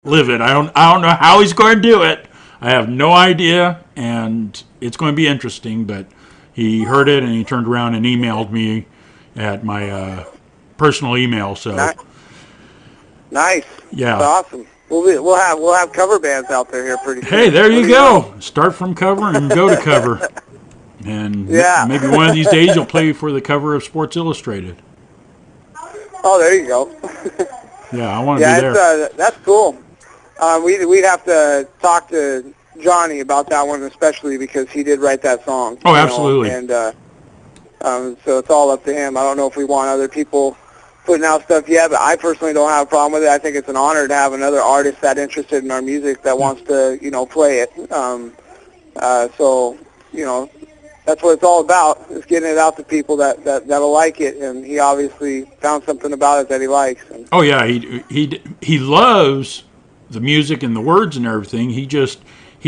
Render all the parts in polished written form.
live it. I don't know how he's going to do it. I have no idea, and it's going to be interesting. But he heard it and he turned around and emailed me at my personal email. So Nice. yeah, That's awesome. We'll have cover bands out there here pretty soon. hey, there you What do go. Start from cover and go to cover, and Yeah. maybe one of these days you'll play for the cover of Sports Illustrated. Oh, there you go. Yeah, I want to Yeah, be there. that's cool. We'd have to talk to Johnny about that one, especially because he did write that song. Oh, absolutely. And so it's all up to him. I don't know if we want other people putting out stuff yet, but I personally don't have a problem with it. I think it's an honor to have another artist that interested in our music that wants to, play it. So, that's what it's all about, is getting it out to people that'll like it. And he obviously found something about it that he likes. And Oh yeah, he loves the music and the words and everything. He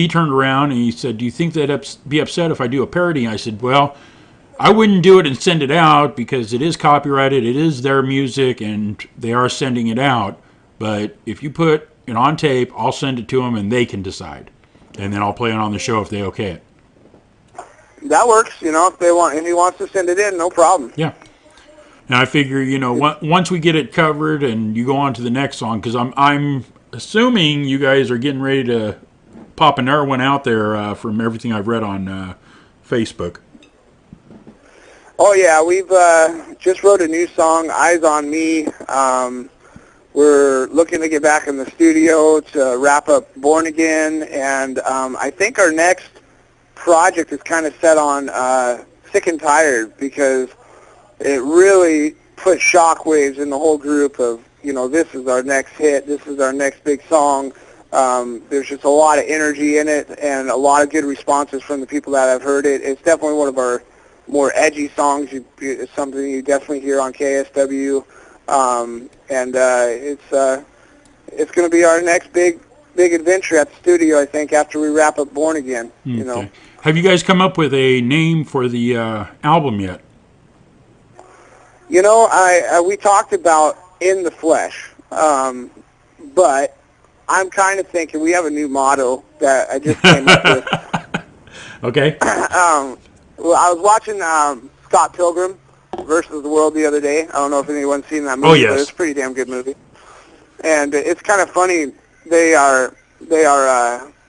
turned around and he said, "Do you think they'd be upset if I do a parody?" I said, "Well, I wouldn't do it and send it out because it is copyrighted. It is their music and they are sending it out. But if you put it on tape, I'll send it to them and they can decide, and then I'll play it on the show if they okay it." that works, if he wants to send it in, no problem. Yeah. And I figure, once we get it covered and you go on to the next song, because I'm assuming you guys are getting ready to pop another one out there from everything I've read on Facebook. Oh, yeah, we've just wrote a new song, Eyes on Me. We're looking to get back in the studio to wrap up Born Again, and I think our next project is kind of set on Sick and Tired, because it really put shockwaves in the whole group of, this is our next hit, this is our next big song. There's just a lot of energy in it and a lot of good responses from the people that have heard it. It's definitely one of our more edgy songs. It's something you definitely hear on KSW. It's going to be our next big adventure at the studio, I think, after we wrap up Born Again. Okay. Have you guys come up with a name for the album yet? We talked about In the Flesh, but I'm kind of thinking we have a new motto that I just came up with. Okay. Well, I was watching Scott Pilgrim versus the World the other day. I don't know if anyone's seen that movie, Oh, yes. but it's a pretty damn good movie. And it's kind of funny. They are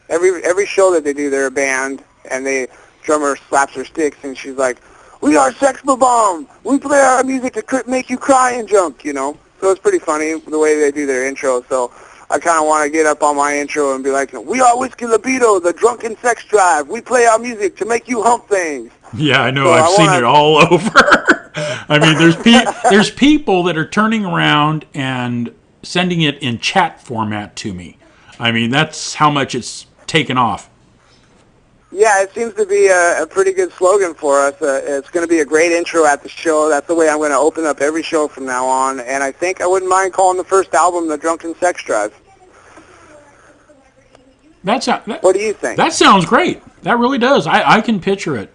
every show that they do, they're a band, and the drummer slaps her sticks, and she's like, "We are Sex Bomb. We play our music to make you cry and jump." So it's pretty funny the way they do their intro. So I kind of want to get up on my intro and be like, "We are Whiskey Libido, the drunken sex drive. We play our music to make you hump things." Yeah, I know. So I've seen it all over. I mean, there's people that are turning around and sending it in chat format to me. I mean, that's how much it's taken off. Yeah, it seems to be a pretty good slogan for us. It's going to be a great intro at the show. That's the way I'm going to open up every show from now on. And I think I wouldn't mind calling the first album The Drunken Sex Drive. What do you think? That sounds great. That really does. I can picture it.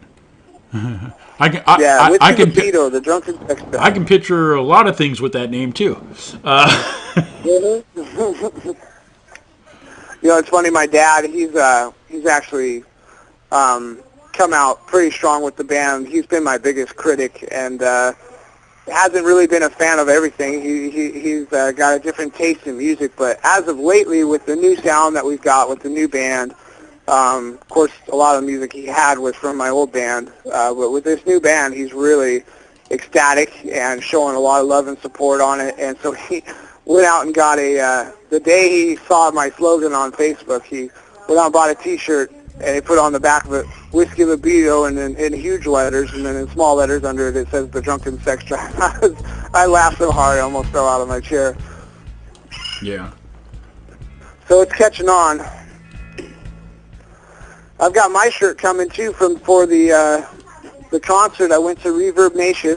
I can the Drunken Sex Drive. I can picture a lot of things with that name too. It's funny. My dad, he's actually come out pretty strong with the band. He's been my biggest critic, and hasn't really been a fan of everything. He's got a different taste in music, but as of lately, with the new sound that we've got with the new band, of course, a lot of the music he had was from my old band, but with this new band, he's really ecstatic and showing a lot of love and support on it. And so he went out and got the day he saw my slogan on Facebook, he went out and bought a T-shirt, and he put on the back of it, Whiskey Libido, and then in huge letters, and then in small letters under it says The Drunken Sex Drive. I laughed so hard I almost fell out of my chair. Yeah. So it's catching on. I've got my shirt coming too for the concert. I went to Reverb Nation,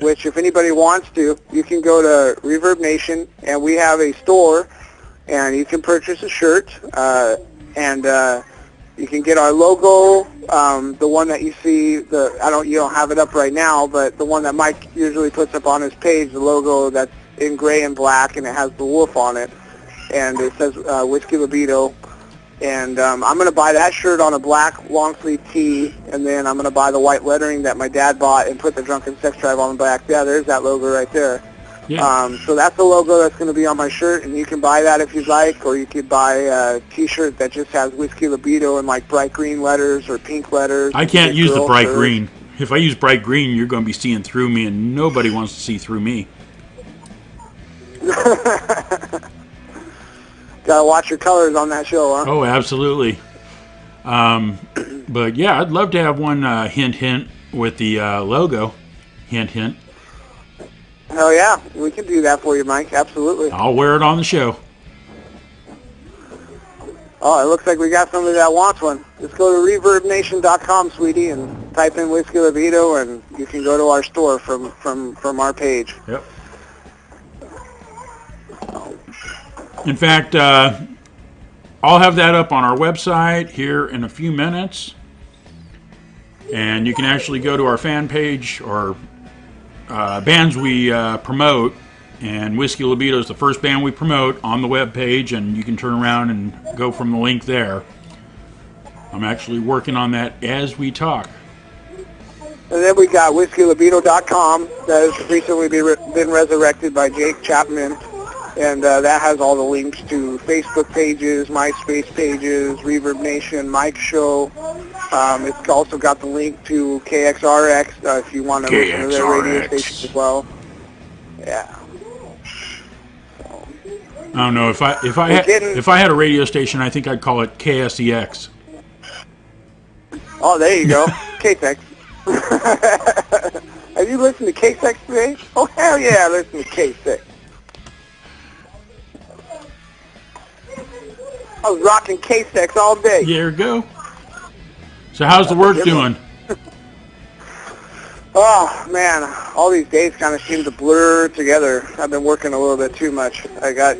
which if anybody wants to, you can go to Reverb Nation, and we have a store, and you can purchase a shirt, and you can get our logo, the one that you see. You don't have it up right now, but the one that Mike usually puts up on his page, the logo that's in gray and black, and it has the wolf on it, and it says Whiskey Libido. And I'm going to buy that shirt on a black long sleeve tee, and then I'm going to buy the white lettering that my dad bought and put the Drunken Sex Drive on the back. Yeah, there's that logo right there. Yeah. So that's the logo that's going to be on my shirt, and you can buy that if you'd like, or you could buy a T-shirt that just has Whiskey Libido in like bright green letters or pink letters. I can't use the bright shirts. green. If I use bright green, you're going to be seeing through me, and nobody wants to see through me. Gotta watch your colors on that show, huh? Oh, absolutely. But yeah, I'd love to have one hint, hint with the logo. Hint, hint. Hell yeah, we can do that for you, Mike. Absolutely. I'll wear it on the show. Oh, it looks like we got somebody that wants one. Just go to ReverbNation.com, sweetie, and type in Whiskey Libido, and you can go to our store from our page. Yep. In fact, I'll have that up on our website here in a few minutes. And you can actually go to our fan page or bands we promote. And Whiskey Libido is the first band we promote on the web page, and you can turn around and go from the link there. I'm actually working on that as we talk. And then we got WhiskeyLibido.com that has recently been resurrected by Jake Chapman. And that has all the links to Facebook pages, MySpace pages, Reverb Nation, Mike's show. It's also got the link to KXRX if you want to listen to their radio station as well. Yeah. So. I don't know if I had a radio station, I think I'd call it KSEX. Oh, there you go, KSEX. Have you listened to KSEX today? Oh hell yeah, I listened to KSEX. I was rocking K-Sex all day. There you go. So how's the work doing? Oh, man. All these days kind of seem to blur together. I've been working a little bit too much. I got,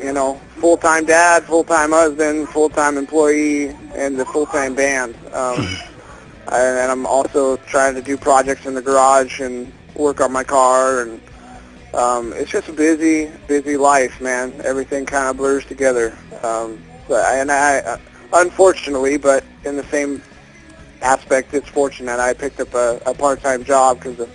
full-time dad, full-time husband, full-time employee, and the full-time band. And I'm also trying to do projects in the garage and work on my car. And it's just a busy life, man. Everything kind of blurs together. I unfortunately, but in the same aspect, it's fortunate. I picked up a part-time job because the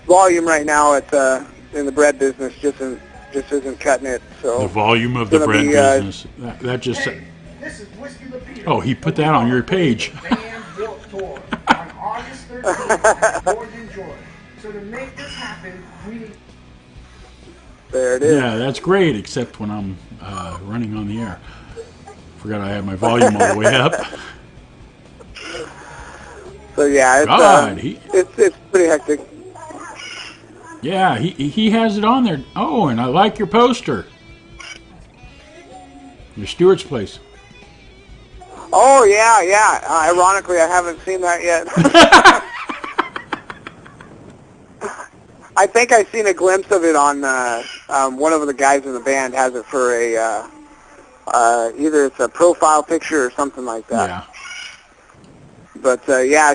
volume right now in the bread business just isn't cutting it. So the volume of the bread business. That just. Hey, this is Whiskey Libido. Oh, he put that on your page. Van Guilt Tour on August 13th, Oregon, Georgia. So to make this happen, we need. There it is. Yeah, that's great, except when I'm running on the air. Forgot I had my volume all the way up. So yeah, it's pretty hectic. Yeah, he has it on there. Oh, and I like your poster. Your Stewart's Place. Oh yeah. Ironically, I haven't seen that yet. I think I've seen a glimpse of it on one of the guys in the band has it for a either it's a profile picture or something like that. Yeah. But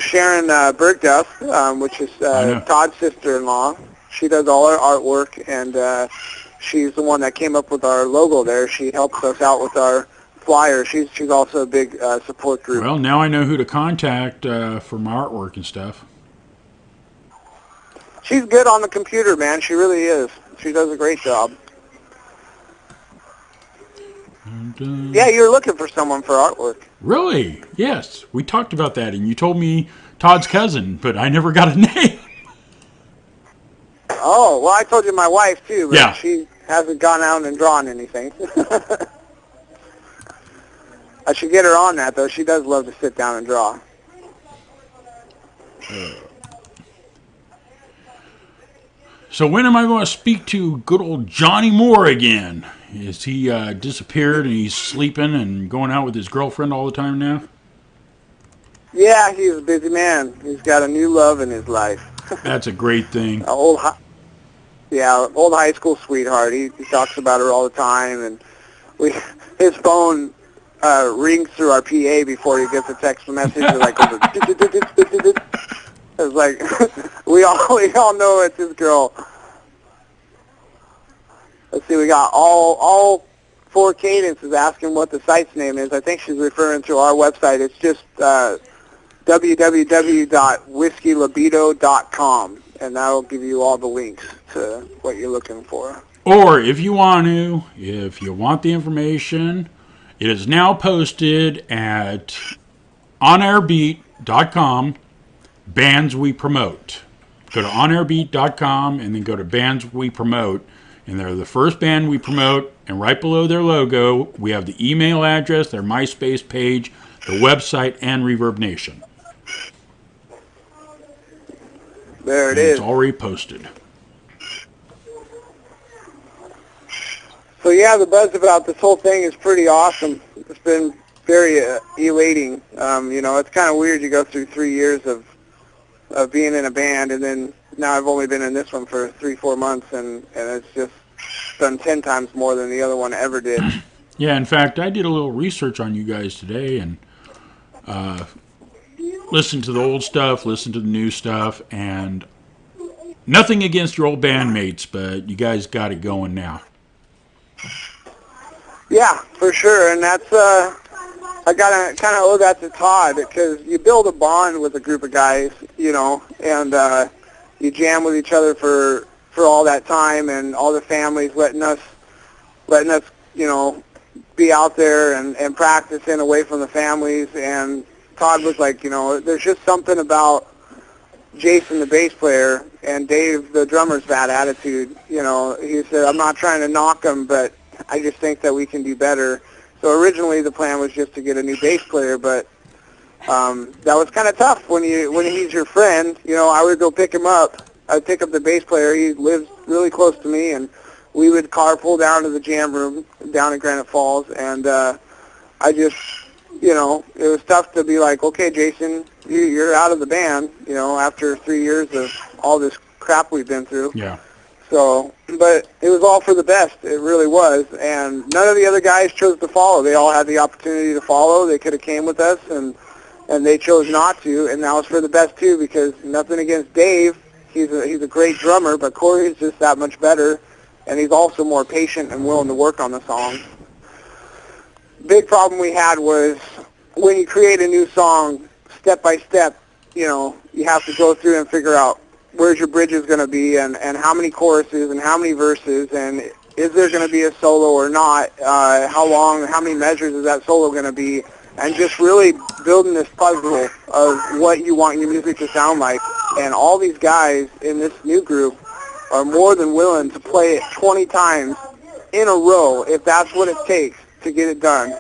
Sharon Bergduff, which is Todd's sister-in-law, she does all our artwork, and she's the one that came up with our logo there. She helps us out with our flyer. She's also a big support group. Well, now I know who to contact for my artwork and stuff. She's good on the computer, man. She really is. She does a great job. And, yeah, you're looking for someone for artwork. Really? Yes. We talked about that, and you told me Todd's cousin, but I never got a name. Oh, well, I told you my wife, too, but yeah. She hasn't gone out and drawn anything. I should get her on that, though. She does love to sit down and draw. So when am I going to speak to good old Johnny Moore again? Is he disappeared and he's sleeping and going out with his girlfriend all the time now? Yeah, he's a busy man. He's got a new love in his life. That's a great thing. Old high school sweetheart. He talks about her all the time, and his phone rings through our PA before he gets a text message. It's like we all know it's his girl. let's see, we got all 4 Cadences asking what the site's name is. I think she's referring to our website. It's just www.whiskeylibido.com, and that'll give you all the links to what you're looking for. Or if you want the information, it is now posted at onairbeat.com, bands we promote. Go to onairbeat.com and then go to bands we promote, and they're the first band we promote, and right below their logo, we have the email address, their MySpace page, the website, and Reverb Nation. There it And is. It's already posted. So yeah, the buzz about this whole thing is pretty awesome. It's been very elating. It's kind of weird. You go through 3 years of being in a band, and then now I've only been in this one for 3-4 months, and it's just done 10 times more than the other one ever did. Yeah, in fact, I did a little research on you guys today, and listened to the old stuff, listened to the new stuff, and nothing against your old bandmates, but you guys got it going now. Yeah, for sure, and that's I gotta kind of owe that to Todd, because you build a bond with a group of guys, and you jam with each other for all that time, and all the families letting us be out there and practicing away from the families. And Todd was like, there's just something about Jason, the bass player, and Dave, the drummer's bad attitude. He said, I'm not trying to knock them, but I just think that we can do better. So originally the plan was just to get a new bass player, but that was kind of tough when he's your friend. I would go pick him up. I'd pick up the bass player. He lives really close to me, and we would carpool down to the jam room down in Granite Falls, and it was tough to be like, okay, Jason, you're out of the band, after 3 years of all this crap we've been through. Yeah. So, but it was all for the best. It really was. And none of the other guys chose to follow. They all had the opportunity to follow. They could have came with us, and they chose not to. And that was for the best, too, because nothing against Dave. He's a great drummer, but Corey's just that much better. And he's also more patient and willing to work on the songs. Big problem we had was when you create a new song, step by step, you have to go through and figure out where's your bridges going to be, and how many choruses and how many verses, and is there going to be a solo or not, how long, how many measures is that solo going to be, and just really building this puzzle of what you want your music to sound like. And all these guys in this new group are more than willing to play it 20 times in a row if that's what it takes to get it done.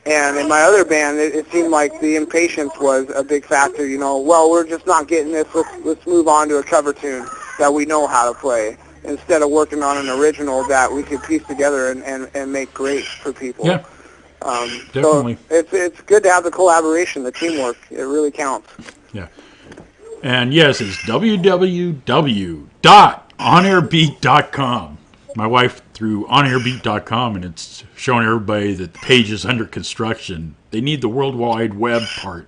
And in my other band, it seemed like the impatience was a big factor. Well, we're just not getting this. Let's move on to a cover tune that we know how to play, instead of working on an original that we could piece together and make great for people. Yeah, definitely. So it's good to have the collaboration, the teamwork. It really counts. Yeah. And yes, it's www.onairbeat.com. My wife threw onairbeat.com, and it's showing everybody that the page is under construction. They need the World Wide Web part.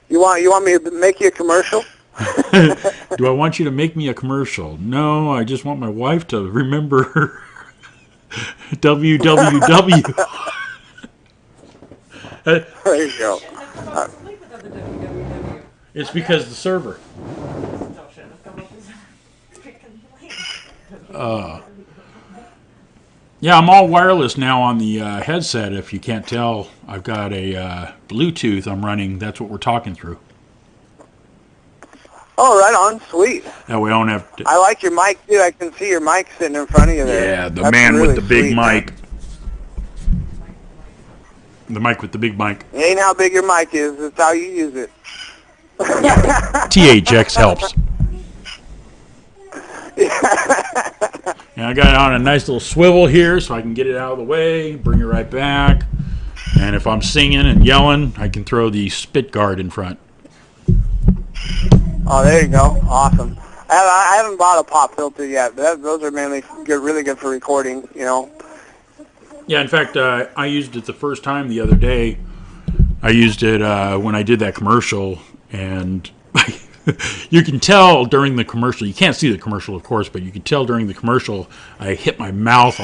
You want me to make you a commercial? Do I want you to make me a commercial? No, I just want my wife to remember www. There you go. It's because the server. Yeah, I'm all wireless now on the headset. If you can't tell, I've got a Bluetooth I'm running. That's what we're talking through. Oh, right on. Sweet. That way I don't have to... I like your mic, dude. I can see your mic sitting in front of you there. Yeah, the That's man really with the big sweet, mic. man. The mic with the big mic. It ain't how big your mic is. It's how you use it. THX helps. And I got it on a nice little swivel here so I can get it out of the way, bring it right back. And if I'm singing and yelling, I can throw the spit guard in front. Oh, there you go. Awesome. I haven't bought a pop filter yet, but those are mainly really good for recording, Yeah, in fact, I used it the first time the other day. I used it when I did that commercial, and You can tell during the commercial. You can't see the commercial, of course, but you can tell during the commercial I hit my mouth